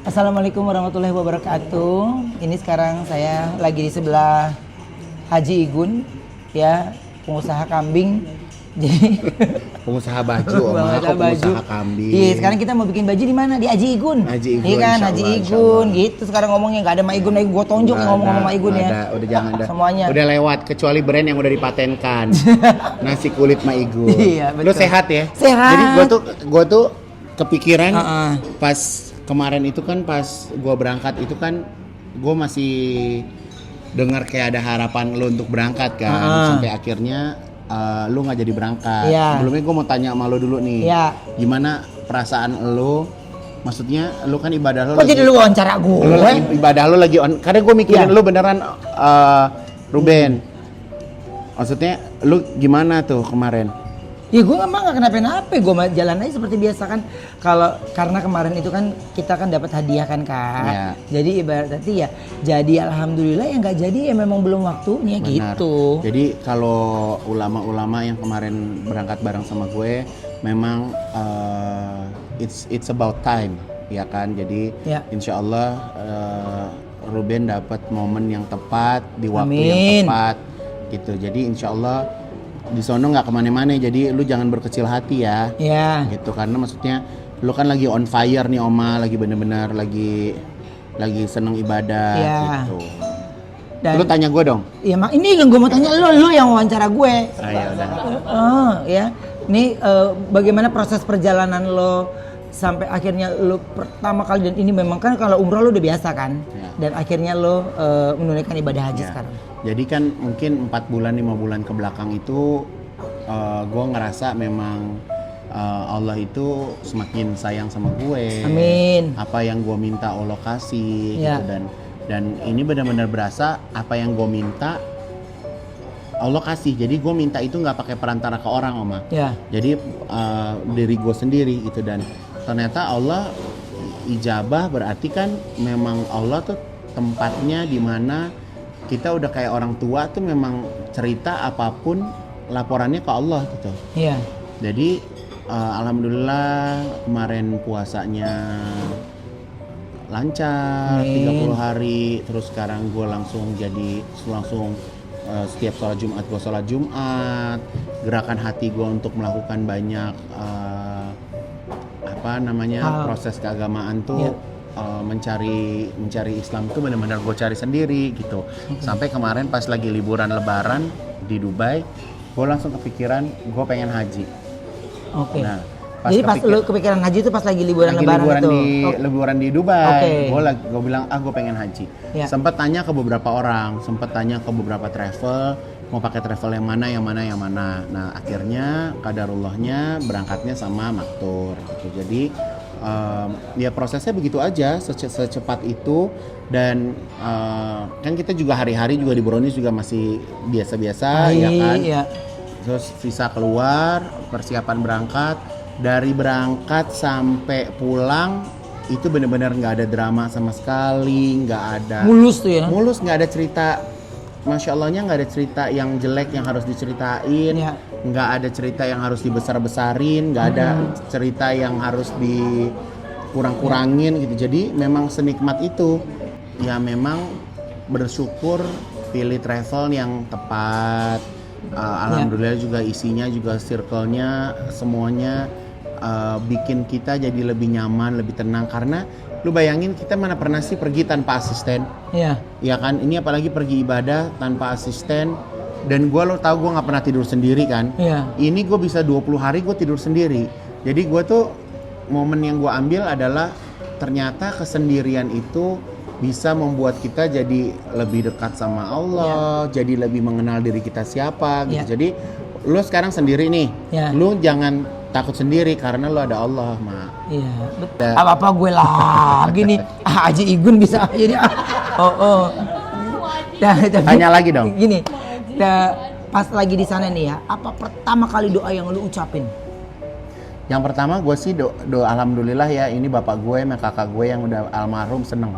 Assalamualaikum warahmatullahi wabarakatuh. Ini sekarang saya lagi di sebelah Haji Igun, ya, pengusaha kambing. Jadi pengusaha baju, pengusaha kambing. Iya, sekarang kita mau bikin baju di mana? Di Haji Igun. Iya kan, Haji Igun. Gitu sekarang ngomongnya nggak ada Ma Igun, gue tonjok ngomong-ngomong Ma Igun ya. Udah jangan dah. Semuanya. Udah lewat kecuali brand yang udah dipatenkan. Nasi kulit Ma Igun. Iya, betul. Lu sehat ya? Sehat. Jadi gua tuh kepikiran pas kemarin itu kan pas gua berangkat itu kan gua masih dengar kayak ada harapan lu untuk berangkat kan sampai akhirnya lu nggak jadi berangkat. Sebelumnya gue mau tanya sama lu dulu nih, gimana perasaan lu? Maksudnya lu kan ibadah lu. Kok jadi lu wawancara gue? Ibadah lu lagi on. Karena gue mikirin lu beneran, Ruben. Maksudnya lu gimana tuh kemarin? Ya gue emang gak kenapa-napa, gue jalan aja seperti biasa kan. Karena kemarin itu kan kita kan dapat hadiah kan Kak. Ya. Jadi ibaratnya ya jadi alhamdulillah, yang gak jadi ya memang belum waktunya. Benar. Gitu. Jadi kalau ulama-ulama yang kemarin berangkat bareng sama gue memang it's about time ya kan. Jadi insya Allah Ruben dapat momen yang tepat di waktu yang tepat gitu. Jadi insya Allah di sono nggak kemana-mana, jadi lu jangan berkecil hati ya. Gitu, karena maksudnya lu kan lagi on fire nih Oma, lagi bener-bener lagi seneng ibadah gitu. Dan lu tanya gue dong. Iya mak, ini yang gue mau tanya lu yang wawancara gue. Ya udah. Ya, ini bagaimana proses perjalanan lo sampai akhirnya lo pertama kali, dan ini memang kan kalau umroh lo udah biasa kan, dan akhirnya lo menunaikan ibadah haji sekarang. Jadi kan mungkin 4 bulan 5 bulan ke belakang itu gue ngerasa memang Allah itu semakin sayang sama gue. Amin. Apa yang gue minta Allah kasih gitu, dan ini benar-benar berasa apa yang gue minta Allah kasih. Jadi gue minta itu nggak pakai perantara ke orang Oma. Jadi diri gue sendiri gitu, dan ternyata Allah ijabah, berarti kan memang Allah tuh tempatnya di mana kita udah kayak orang tua tuh, memang cerita apapun laporannya ke Allah gitu. Iya. Jadi alhamdulillah kemarin puasanya lancar 30 hari, terus sekarang gue langsung setiap sholat Jumat gue sholat Jumat. Gerakan hati gue untuk melakukan banyak proses keagamaan tuh. Mencari Islam itu benar-benar gue cari sendiri gitu. Sampai kemarin pas lagi liburan Lebaran di Dubai, gue langsung kepikiran gue pengen haji. Nah, jadi pas lu kepikiran haji itu pas lagi liburan Lebaran itu? Liburan di Dubai. Gue bilang gue pengen haji. Sempat tanya ke beberapa orang, sempat tanya ke beberapa travel, mau pakai travel yang mana. Nah akhirnya qadarullahnya berangkatnya sama Maktur gitu. Jadi ya prosesnya begitu aja, secepat itu. Dan kan kita juga hari-hari juga di Brownies juga masih biasa-biasa ya kan. Terus visa keluar, persiapan berangkat, dari berangkat sampai pulang itu benar-benar nggak ada drama sama sekali, nggak ada mulus tuh ya, nggak ada cerita, Masya Allahnya nggak ada cerita yang jelek yang harus diceritain, nggak ada cerita yang harus dibesar-besarin, nggak ada cerita yang harus dikurang-kurangin gitu. Jadi memang senikmat itu. Ya memang bersyukur pilih travel yang tepat. Alhamdulillah juga isinya juga circle-nya semuanya bikin kita jadi lebih nyaman, lebih tenang. Karena lu bayangin kita mana pernah sih pergi tanpa asisten? Iya kan, ini apalagi pergi ibadah tanpa asisten. Dan lo tau gue gak pernah tidur sendiri kan. Ini gue bisa 20 hari gue tidur sendiri. Jadi gue tuh momen yang gue ambil adalah ternyata kesendirian itu bisa membuat kita jadi lebih dekat sama Allah, jadi lebih mengenal diri kita siapa gitu. Jadi lu sekarang sendiri nih, lu jangan takut sendiri karena lu ada Allah, Mak. Iya, betul. Apa-apa gue lagi nih, Haji Igun bisa jadi. Tanya lagi dong. Gini, pas lagi di sana nih ya, apa pertama kali doa yang lu ucapin? Yang pertama gue sih doa alhamdulillah ya, ini bapak gue sama kakak gue yang udah almarhum seneng.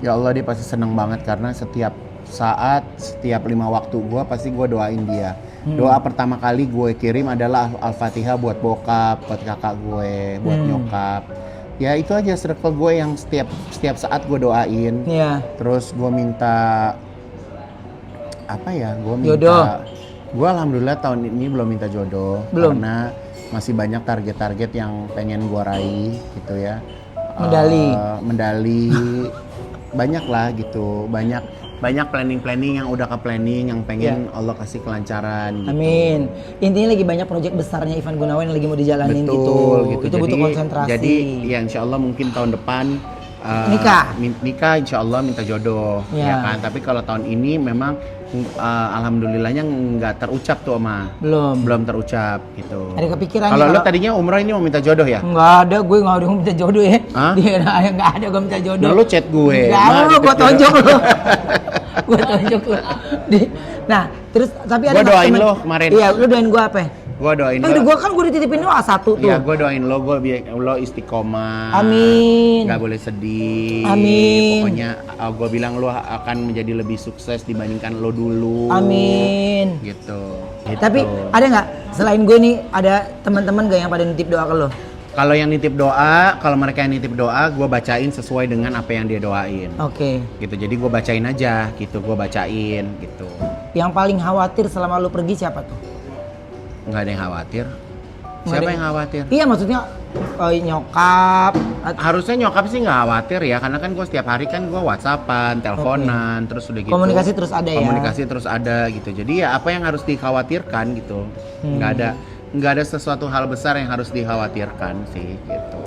Ya Allah, dia pasti seneng banget karena setiap saat, setiap 5 waktu gue pasti gue doain dia. Doa pertama kali gue kirim adalah Al-Fatihah buat bokap, buat kakak gue, buat nyokap. ya itu aja circle gue yang setiap saat gue doain. Iya. Terus gue minta apa ya? Gue minta Jodoh. Gue alhamdulillah tahun ini belum minta jodoh. Belum. Karena masih banyak target-target yang pengen gue raih gitu ya. Medali banyak lah gitu. Banyak planning yang udah ke planning yang pengen Allah kasih kelancaran gitu. Amin. Intinya lagi banyak proyek besarnya Ivan Gunawan yang lagi mau dijalanin. Betul, gitu. Itu butuh konsentrasi. Jadi ya insya Allah mungkin tahun depan nikah insya Allah minta jodoh ya kan. Tapi kalau tahun ini memang alhamdulillahnya nggak terucap tuh Oma. Belum terucap gitu. Ada kepikiran. Kalau lo tadinya umroh ini mau minta jodoh ya? Nggak ada, gue nggak ada minta jodoh ya. Dia nggak ada gue minta jodoh. Nah, lo chat gue. Nggak ada, gue tonjok lo. Gue tonjok lo. Nah, terus tapi ada. Gue doain lo kemarin. Iya, lo doain gue apa? Gue doain lo. Gue kan gue dititipin doa satu tuh. Iya, gue doain lo, lo istiqomah. Amin. Gak boleh sedih. Amin. Pokoknya gue bilang lo akan menjadi lebih sukses dibandingkan lo dulu. Amin. Gitu. Tapi ada nggak selain gue nih ada teman-teman gak yang pada nitip doa ke lo? Kalau yang nitip doa, kalau mereka yang nitip doa, gue bacain sesuai dengan apa yang dia doain. Oke. Gitu, jadi gue bacain aja, gitu, gue bacain, gitu. Yang paling khawatir selama lo pergi siapa tuh? Nggak ada yang khawatir. Siapa yang khawatir? Iya maksudnya nyokap. Harusnya nyokap sih nggak khawatir ya, karena kan gue setiap hari kan gue WhatsAppan, teleponan, terus udah gitu. Komunikasi terus ada ya. Komunikasi terus ada gitu. Jadi ya apa yang harus dikhawatirkan gitu. Nggak ada sesuatu hal besar yang harus dikhawatirkan sih gitu.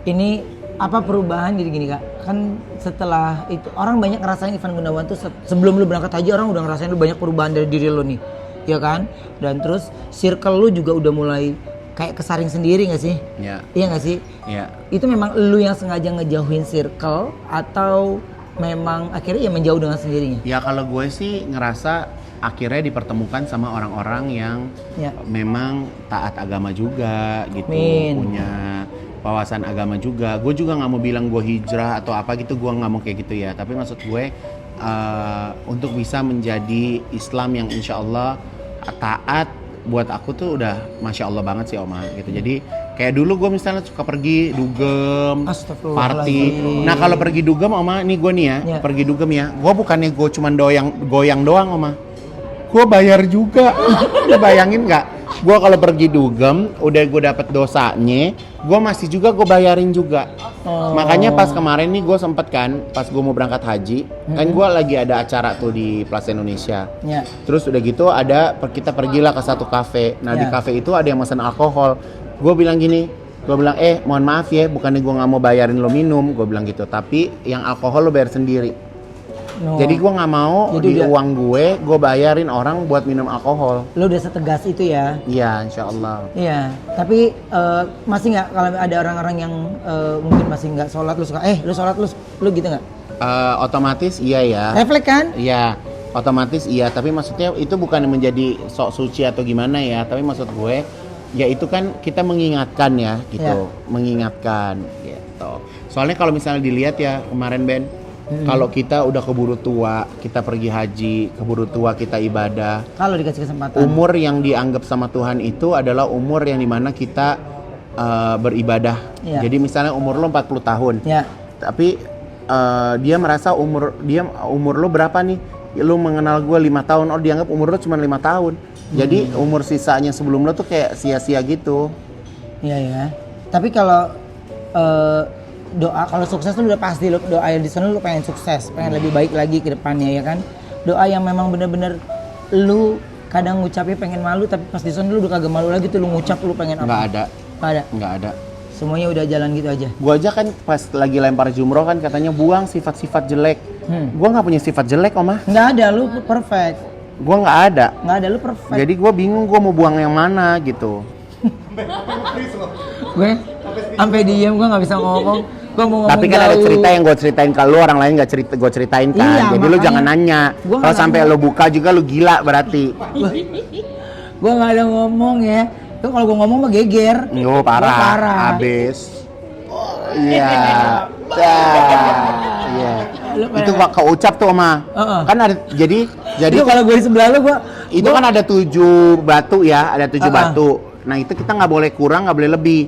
Ini apa perubahan gini Kak? Kan setelah itu orang banyak ngerasain Ivan Gunawan tuh sebelum lu berangkat haji orang udah ngerasain lu banyak perubahan dari diri lu nih. Ya kan? Dan terus circle lu juga udah mulai kayak kesaring sendiri gak sih? Iya. Iya gak sih? Iya. Itu memang lu yang sengaja ngejauhin circle atau memang akhirnya ya menjauh dengan sendirinya? Ya kalau gue sih ngerasa akhirnya dipertemukan sama orang-orang yang memang taat agama juga gitu. Punya wawasan agama juga. Gue juga nggak mau bilang gue hijrah atau apa gitu, gue nggak mau kayak gitu ya. Tapi maksud gue untuk bisa menjadi Islam yang insya Allah taat, buat aku tuh udah masya Allah banget sih Oma gitu. Jadi kayak dulu gue misalnya suka pergi dugem, party. Nah kalau pergi dugem Oma, nih gue nih ya, pergi dugem ya. Gue bukannya gue cuman goyang doang Oma. Gue bayar juga. Lu bayangin nggak? Gue kalau pergi dugem, udah gue dapet dosanya, gue masih juga gue bayarin juga. Makanya pas kemarin nih gue sempet kan, pas gue mau berangkat haji, kan gue lagi ada acara tuh di Plaza Indonesia. Terus udah gitu kita pergilah ke satu kafe. Nah di kafe itu ada yang mesen alkohol. Gue bilang gini, mohon maaf ya, bukannya gue nggak mau bayarin lo minum, gue bilang gitu. Tapi yang alkohol lo bayar sendiri. Jadi gue nggak mau uang gue bayarin orang buat minum alkohol. Lo udah setegas itu ya? Iya, insya Allah. Iya, tapi masih nggak kalau ada orang-orang yang mungkin masih nggak sholat, lu suka lu sholat lu gitu nggak? Otomatis iya ya. Refleks kan? Iya, otomatis iya. Tapi maksudnya itu bukan menjadi sok suci atau gimana ya. Tapi maksud gue, ya itu kan kita mengingatkan ya gitu, mengingatkan gitu. Soalnya kalau misalnya dilihat ya kemarin Ben. Kalau kita udah keburu tua, kita pergi haji, keburu tua kita ibadah. Kalau dikasih kesempatan. Umur yang dianggap sama Tuhan itu adalah umur yang dimana kita beribadah. Jadi misalnya umur lo 40 tahun. Tapi dia merasa umur lo berapa nih? Lo mengenal gue 5 tahun, dianggap umur lo cuma 5 tahun. Jadi umur sisanya sebelum lo tuh kayak sia-sia gitu. Iya ya. Tapi kalau doa kalau sukses tuh udah pasti lo doa di sana lu pengen sukses, pengen lebih baik lagi ke depannya ya kan. Doa yang memang bener-bener lu kadang ngucapnya pengen malu tapi pas di sana lu udah kagak malu lagi tuh lu ngucap lu pengen apa? Nggak ada. Semuanya udah jalan gitu aja. Gua aja kan pas lagi lempar jumroh kan katanya buang sifat-sifat jelek. Gua nggak punya sifat jelek Oma. Nggak ada, lu perfect. Gua nggak ada, lu perfect. Jadi gua bingung gua mau buang yang mana gitu. Gue sampai diem, gue nggak bisa ngomong. Tapi kan ada cerita yang gue ceritain ke lu, orang lain nggak gue ceritain kan. Iya, jadi lu jangan nanya. Kalau sampai lu buka juga lu gila berarti. Gue nggak ada ngomong ya. Tuh kalau gue ngomong mah geger. Parah. Abis. Iya. Iya. Itu gak keucap tuh Oma. Kan ada jadi itu kalau gue di sebelah lu itu kan ada 7 batu ya, ada 7 batu. Nah itu kita nggak boleh kurang, nggak boleh lebih.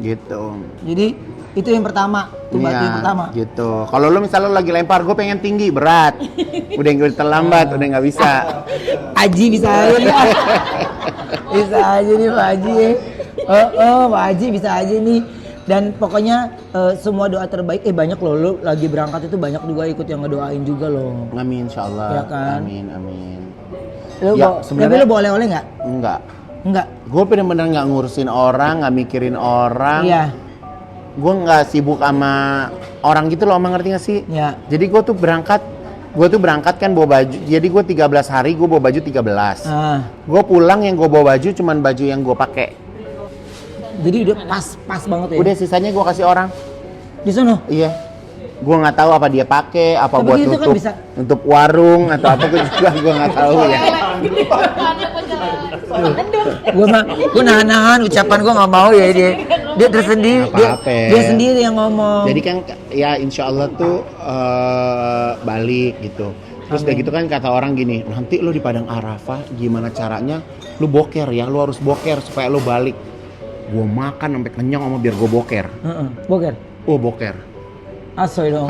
Gitu. Jadi itu yang pertama, itu batu yang pertama. Gitu. Kalau lu misalnya lu lagi lempar, gue pengen tinggi, berat. Udah terlambat, udah nggak bisa. Aji bisa aja nih. Bisa aja nih Pak Haji ya. Pak Haji bisa aja nih. Dan pokoknya semua doa terbaik, banyak loh, lu lagi berangkat itu banyak juga ikut yang ngedoain juga loh. Amin insyaallah. Ya kan? Amin, amin. Lu Ya, tapi lu boleh oleh nggak? Enggak. Gue bener-bener nggak ngurusin orang, nggak mikirin orang. Iya. Gue nggak sibuk sama orang gitu loh, ngerti nggak sih? Iya. Jadi gue tuh berangkat kan bawa baju. Jadi gue 13 hari gue bawa baju 13. Gue pulang yang gue bawa baju cuman baju yang gue pakai. Jadi udah pas banget ya. Udah sisanya gue kasih orang. Di sana. Iya. Gue nggak tahu apa dia pakai, apa Tapi buat itu kan nutup, bisa. nutup warung atau apa gue nggak tahu ya. Gue nahan ucapan gue nggak mau ya dia tersendiri. Dia sendiri yang ngomong. Jadi kan ya insya Allah tuh balik gitu. Terus udah gitu kan kata orang gini, nanti lu di Padang Arafah gimana caranya? Lu boker ya, lu harus boker supaya lu balik. Gue makan sampai kenyang sama biar gue boker. Boker. Oh boker. Asoy dong.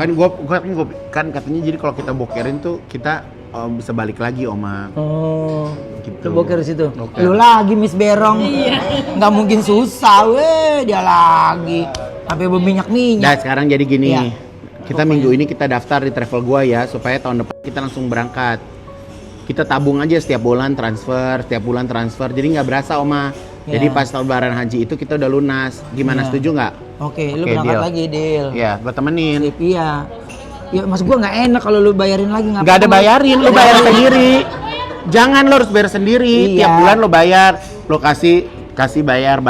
Kan katanya jadi kalau kita bokerin tuh kita bisa balik lagi Oma. Oh. Gitu. Lu boker di situ. Boker. Lu lagi Miss Berong. Nggak mungkin susah dia lagi. Sampai berminyak-minyak. Nah sekarang jadi gini. Iya. Kita minggu ini kita daftar di travel gua ya supaya tahun depan kita langsung berangkat. Kita tabung aja setiap bulan transfer. Jadi nggak berasa Oma. Ya. Jadi pas lebaran haji itu kita udah lunas. Gimana, setuju nggak? Oke, lu berangkat lagi, Deal. Iya, gua temenin. Sip, iya. Ya mas gua nggak enak kalau lu bayarin lagi. Nggak ada bayarin, lu bayar sendiri. Jangan lo harus bayar sendiri. Iya. Tiap bulan lo bayar, lo kasih bayar.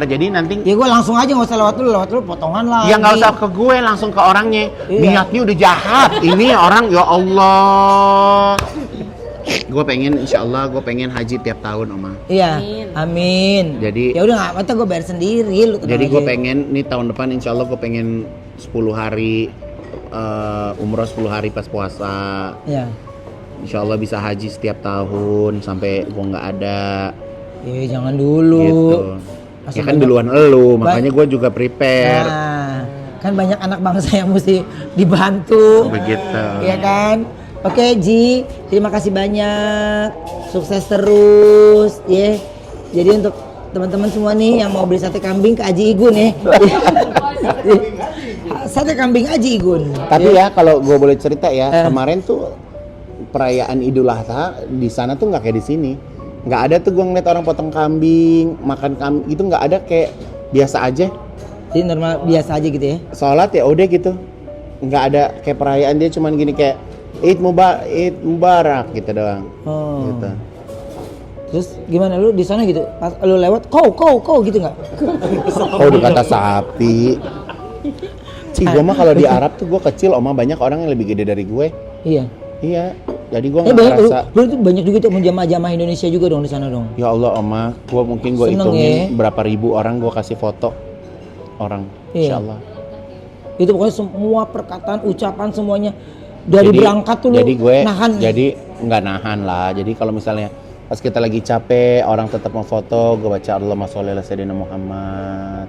Jadi nanti ya gua langsung aja, nggak usah lewat lu potongan lah. ya nggak usah ke gue, langsung ke orangnya. Iya. Niatnya udah jahat. Ini orang ya Allah. Gue pengen, insya Allah gue pengen haji tiap tahun Oma. Iya, amin. Jadi ya udah nggak apa-apa, gue bayar sendiri lu. Jadi gue pengen nih tahun depan insya Allah gue pengen 10 hari umroh 10 hari pas puasa. Iya. Insya Allah bisa haji setiap tahun sampai gue nggak ada. Jangan dulu. Gitu. Ya kan duluan elu, makanya gue juga prepare. Nah, kan banyak anak bangsa yang mesti dibantu. Begitu. Iya kan? Oke Ji, terima kasih banyak. Sukses terus, ya. Jadi untuk teman-teman semua nih yang mau beli sate kambing ke Aji Igun ya. Sate kambing Aji Igun. Tapi ya kalau gue boleh cerita ya, kemarin tuh perayaan Idul Adha di sana tuh nggak kayak di sini. Nggak ada tuh gue ngeliat orang potong kambing, makan kambing, itu nggak ada, kayak biasa aja. Jadi normal biasa aja gitu ya? Sholat ya udah gitu, nggak ada kayak perayaan, dia cuman gini kayak Eid Mubarak gitu doang. Gitu. Terus gimana lu di sana gitu? Pas lu lewat, kau gitu nggak? Oh udah kata sapi. Gue mah kalau di Arab tuh gue kecil, Oma, banyak orang yang lebih gede dari gue. Iya. Jadi gue nggak ngerasa. Lu tuh banyak juga tuh jamaah Indonesia juga dong di sana dong. Ya Allah Oma, gue hitungin berapa ribu orang gue kasih foto orang. Insya Allah. Itu pokoknya semua perkataan, ucapan semuanya dari berangkat tuh jadi gue nahan. Jadi nggak nahan lah. Jadi kalau misalnya pas kita lagi capek, orang tetap mau foto, gue baca Allahumma sholli ala sayyidina Muhammad.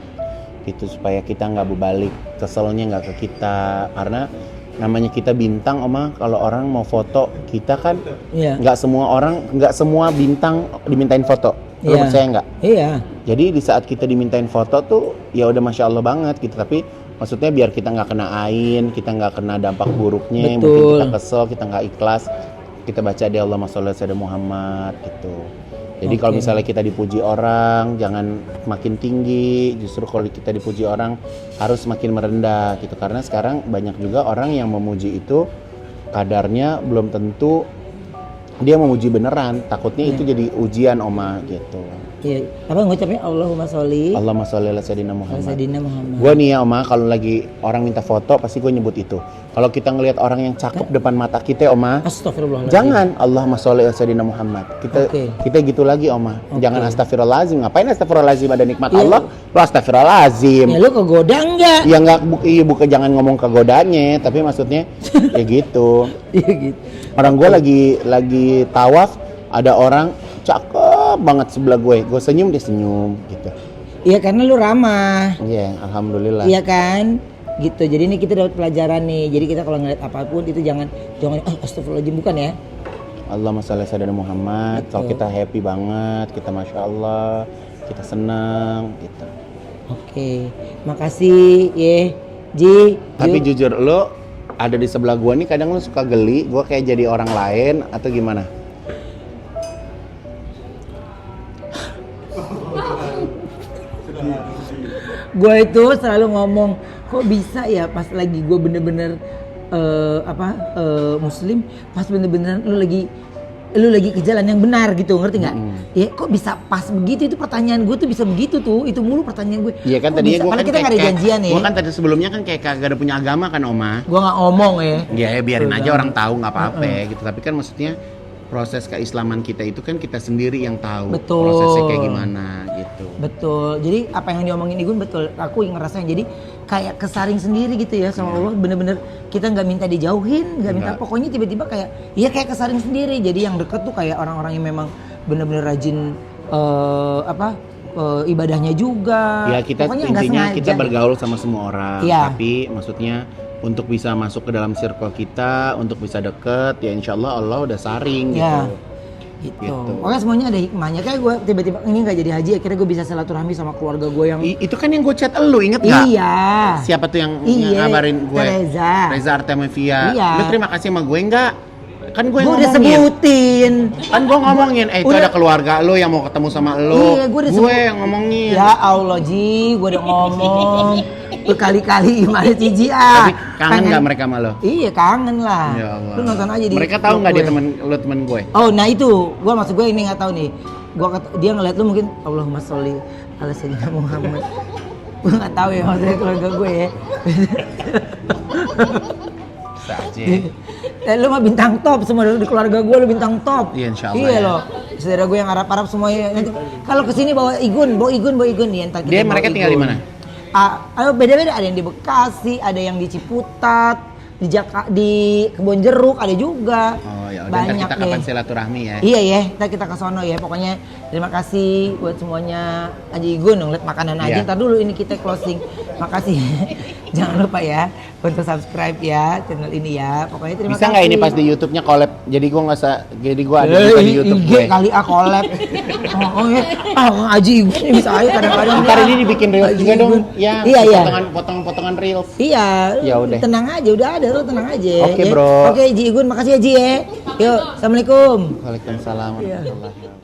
Gitu supaya kita nggak berbalik, keselnya nggak ke kita, karena namanya kita bintang Oma, kalau orang mau foto kita kan nggak semua bintang dimintain foto. Lo percaya nggak? Iya. Jadi di saat kita dimintain foto tuh ya udah masya Allah banget gitu, tapi maksudnya biar kita nggak kena ain, kita nggak kena dampak buruknya. Betul. Mungkin kita kesel, kita nggak ikhlas, kita baca di Allahumma sholli ala sayyidina Muhammad gitu. Jadi kalau misalnya kita dipuji orang, jangan makin tinggi, justru kalau kita dipuji orang harus makin merendah gitu. Karena sekarang banyak juga orang yang memuji itu kadarnya belum tentu dia memuji beneran, takutnya itu jadi ujian Oma gitu. Iya, apa ngucapnya Allahumma sholli ala sayyidina Muhammad. Muhammad. Gue nih ya Oma, kalau lagi orang minta foto pasti gue nyebut itu. Kalau kita ngelihat orang yang cakep depan mata kita Oma, astagfirullahaladzim. Jangan Allahumma sholli ala sayyidina Muhammad. Kita gitu lagi Oma. Jangan astagfirullahaladzim. Ngapain astagfirullahaladzim, ada nikmat Allah, lo astagfirullahaladzim. Ya lu kegoda enggak? Ya enggak, bukan jangan ngomong kegodanya, tapi maksudnya ya gitu. Iya gitu. Orang gue lagi tawaf, ada orang cakep banget sebelah gue senyum, dia senyum gitu. Iya karena lu ramah. Iya, alhamdulillah. Iya kan? Gitu. Jadi ini kita dapat pelajaran nih. Jadi kita kalau ngeliat apapun itu jangan astagfirullahaladzim, bukan ya. Allahumma shalli ala sayyidina Muhammad. Betul. Kalau kita happy banget, kita masya Allah, kita senang gitu. Oke. Makasih ya. Ji. Tapi jujur lo ada di sebelah gua nih kadang lo suka geli, gua kayak jadi orang lain atau gimana? Gue itu selalu ngomong kok bisa ya pas lagi gue bener-bener muslim, pas bener-bener lu lagi ke jalan yang benar gitu, ngerti nggak? Ya kok bisa pas begitu, itu pertanyaan gue tuh bisa begitu tuh, itu mulu pertanyaan gue. Iya kan Kok tadinya bisa? gua Padahal kan kita nggak ada janjian ya. Gua kan tadi sebelumnya kan kayak kagak ada punya agama kan Oma. Gue nggak ngomong ya. Ya biarin Betul aja banget. orang tahu nggak apa-apa gitu. Tapi kan maksudnya proses keislaman kita itu kan kita sendiri yang tahu Betul. prosesnya kayak gimana gitu. Betul. Jadi apa yang diomongin Igun betul. Aku yang ngerasain jadi kayak kesaring sendiri gitu ya sama Allah. Bener-bener kita nggak minta dijauhin, nggak minta, pokoknya tiba-tiba kayak ya kayak kesaring sendiri. Jadi yang deket tuh kayak orang-orang yang memang bener-bener rajin ibadahnya juga. Ya kita pokoknya nggak intinya sengaja. kita bergaul sama semua orang. Iya. Tapi maksudnya untuk bisa masuk ke dalam circle kita, untuk bisa deket, ya insya Allah udah saring Ya. gitu. Gitu. Pokoknya semuanya ada hikmahnya. Kayak gue tiba-tiba ini nggak jadi haji, akhirnya gue bisa silaturahmi sama keluarga gue yang Itu kan yang gue chat elu, inget nggak? iya. Siapa tuh yang Iya, ngabarin gue? Reza. Reza Artemevia. Iya. Lu terima kasih sama gue nggak? Kan gue Gue yang udah ngomongin. sebutin. Kan gue ngomongin, itu Udah. ada keluarga lo yang mau ketemu sama lo. Iya, gue udah Gue yang ngomongin. Ya Allah Ji, gue udah ngomong berkali-kali gimana sih Ji Tapi kangen nggak mereka sama lo? Iya kangen lah. Ya Allah. Lu nonton aja di. Mereka tahu nggak dia gue. temen gue? Oh nah itu, gue maksud gue ini nggak tahu nih. Dia ngeliat lu mungkin Allahumma sholli ala sayyidina Muhammad. Gue nggak tahu ya maksudnya keluarga gue ya. Saja. Lu mah bintang top, semua di keluarga gue lu bintang top. Iya, insya Allah Iya ya. loh. Saudara gue yang Arab semuanya. Nanti kalau kesini bawa Igun nih entar kita Dia bawa mereka tinggal di Igun. mana? Beda-beda, ada yang di Bekasi, ada yang di Ciputat, di Kebon Jeruk ada juga. Oh ya udah, ntar Banyak kita kapan deh. silaturahmi ya. Iya ya, kita ke sono ya. Pokoknya terima kasih buat semuanya. Haji Igun ngeliat makanan aja. Iya. Ntar dulu ini kita closing. Makasih. Jangan lupa ya untuk subscribe ya channel ini ya. Pokoknya terima Bisa kasih. nggak ini pas di YouTube-nya collab? Jadi gue nggak usah, jadi gue ada juga di YouTube IG gue. kali collab. Haji Igun ini bisa aja kadang-kadang. Ntar ya. ini dibikin reels Haji juga dong. Igun. Ya, Iya iya. potongan reels. Iya, Ya udah. tenang aja, udah ada, lu tenang aja. Oke, ya. bro. Oke, Ji Igun, makasih ya Ji ya. Yuk, assalamualaikum. Waalaikumsalam Iya. warahmatullahi wabarakatuh.